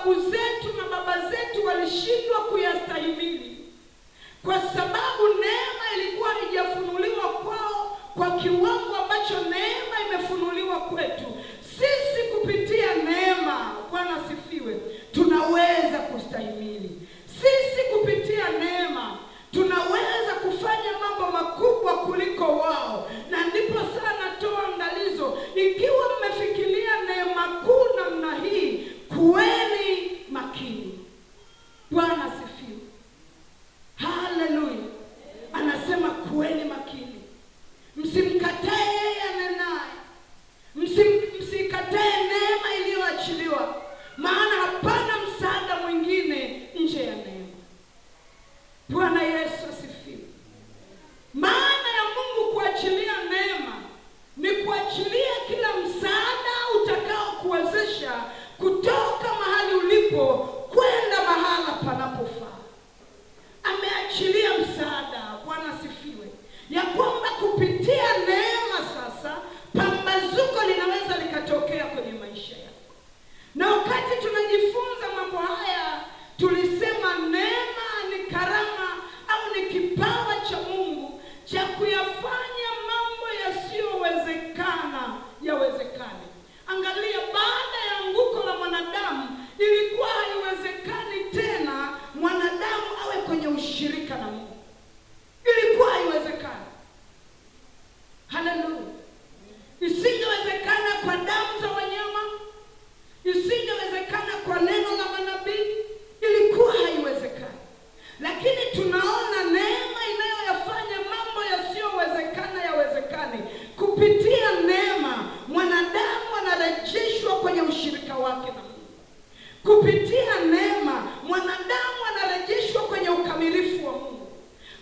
mababu zetu na baba zetu walishindwa kuyastahimili, kwa sababu neema ilikuwa haijafunuliwa kwao kwa kiwango ambacho neema imefunuliwa kwetu. Sisi kupitia neema, Bwana asifiwe, tunaweza kustahimili. Sisi kupitia neema tunaweza kufanya mambo makubwa kuliko wao. Na ndipo sana toa angalizo, ikiwa mmefikiria neema kuu namna hii, kuweni makini. Bwana asifiwe. Haleluya. Anasema kuweni makini. Msimkatae yeye anenaye. Msikatae neema iliyoachiliwa, maana hapana msaada mwingine nje ya neema. Bwana Yesu asifiwe. Maana ya Mungu kuachilia neema ni kuachilia kila msaada utakao kuwezesha kutoka mahali ulipo kwenda mahala panapofaa. Ameachilia msaada, Bwana asifiwe, ya kwamba kupitia neema sasa pambazuko linaweza likatokea kwenye maisha yako. Na wakati tunajifunza mambo haya, tulisema neema ni karama au ni kipawa cha Mungu cha kuyafanya mambo yasiyowezekana yawezekane. Angalia, baada ya anguko la mwanadamu, ilikuwa haiwezekani tena mwanadamu awe kwenye ushirika na Mungu. Ilikuwa haiwezekani. Haleluya. Isingewezekana kwa damu za wanyama, isingewezekana kwa neno la manabii, ilikuwa haiwezekani. Lakini tunaona neema inayoyafanya mambo yasiyowezekana yawezekane. Kupitia neema mwanadamu anarejeshwa kwenye ushirika wake na Mungu. Kupitia neema mwanadamu anarejeshwa kwenye ukamilifu wa Mungu.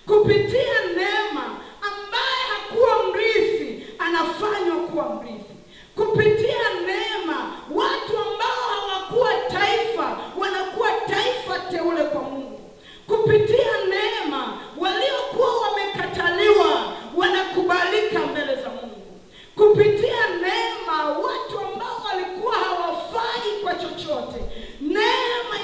Kupitia neema ambaye hakuwa mrithi anafanywa kuwa mrithi. Kupitia neema watu ambao hawakuwa taifa wanakuwa taifa teule kwa Mungu. Kupitia neema waliokuwa wamekataliwa wanakubalika mbele za Mungu. Kupitia neema watu ambao walikuwa hawafai kwa chochote, neema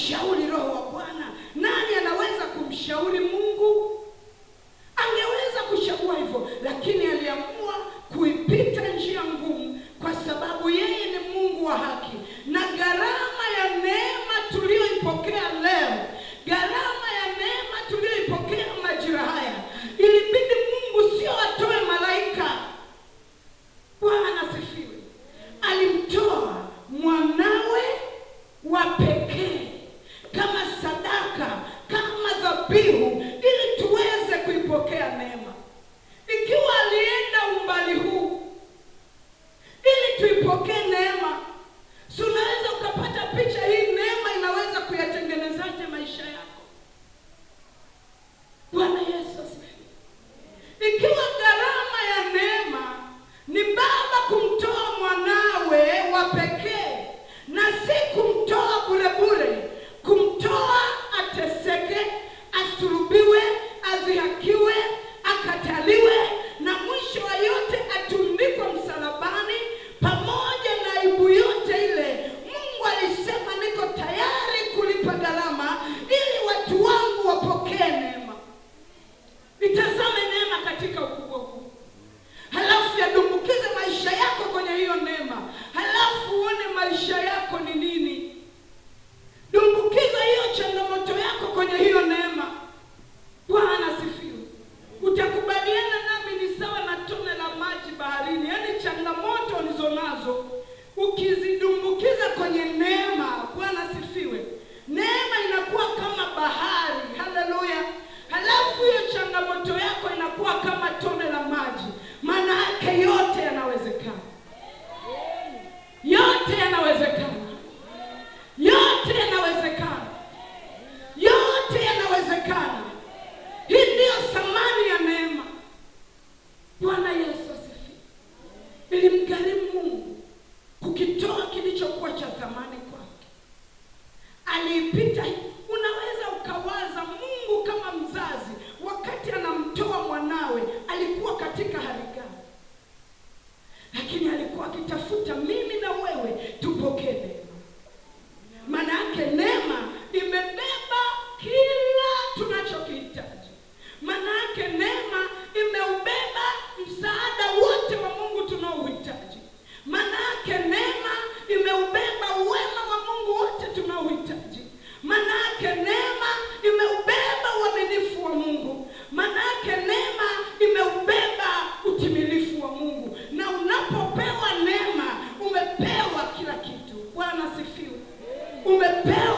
kumshauri Roho wa Bwana. Nani anaweza kumshauri Mungu? Angeweza kuchagua hivyo, lakini aliamua kuipita njia ngumu kwa sababu yeye ni Mungu wa haki. Na gharama ya neema tuliyoipokea leo, gharama ya neema tuliyoipokea majira haya, ilibidi Mungu sio atoe malaika. Bwana asifiwe. Alimtoa mwanawe wa pekee kama sadaka, kama dhabihu, ili tuweze kuipokea neema. Ikiwa alienda umbali huu ili tuipokee neema, si unaweza ukapata picha hii neema inaweza kuyatengenezaje maisha yako? Bwana Yesu asifiwe. Ikiwa gharama ya neema ni Baba kumtoa mwanawe wa pekee, na si kumtoa bure bure, kumtoa ateseke, asulubiwe, adhihakiwe, akataliwe, na mwisho wa yote atundikwe msalabani pamoja na aibu yote ile, Mungu alisema niko tayari kulipa gharama ili watu wangu wapokee neema. Itazame neema katika ukubwa huu, halafu yadumbukize maisha yako kwenye hiyo neema, halafu uone maisha yako ni nini. Dumbukiza hiyo changamoto yako kwenye hiyo neema. Bwana asifiwe. Utakubaliana nami ni sawa na tone la maji baharini. Yaani changamoto ulizonazo ukizidumbukiza kwenye neema, Bwana asifiwe, neema inakuwa kama bahari. Haleluya. Halafu hiyo changamoto yako inakuwa kama tone la maji. Maana yake yote yanawezekana. Yote yanawezekana. Yote yanawezekana. Yote yanawezekana. Hii ndio thamani ya neema. Bwana Yesu asifiwe. Ilimgharimu Mungu kukitoa kilichokuwa cha thamani kwake. Aliipita. Unaweza ukawaza Mungu kama mzazi, wakati anamtoa mwanawe alikuwa katika hali gani? Lakini alikuwa akitafuta mimi na wewe tupokee neema. Maana yake neema imebeba kila tunachokihitaji. Maana yake neema imeubeba msaada wote wa Mungu tunaohitaji. Maana yake neema imeubeba wema wa Mungu wote tunaohitaji. Maana yake neema imeubeba uaminifu wa Mungu. Maana yake neema imeubeba utimilifu wa Mungu. Na unapopewa neema, umepewa kila kitu. Bwana asifiwe. Umepewa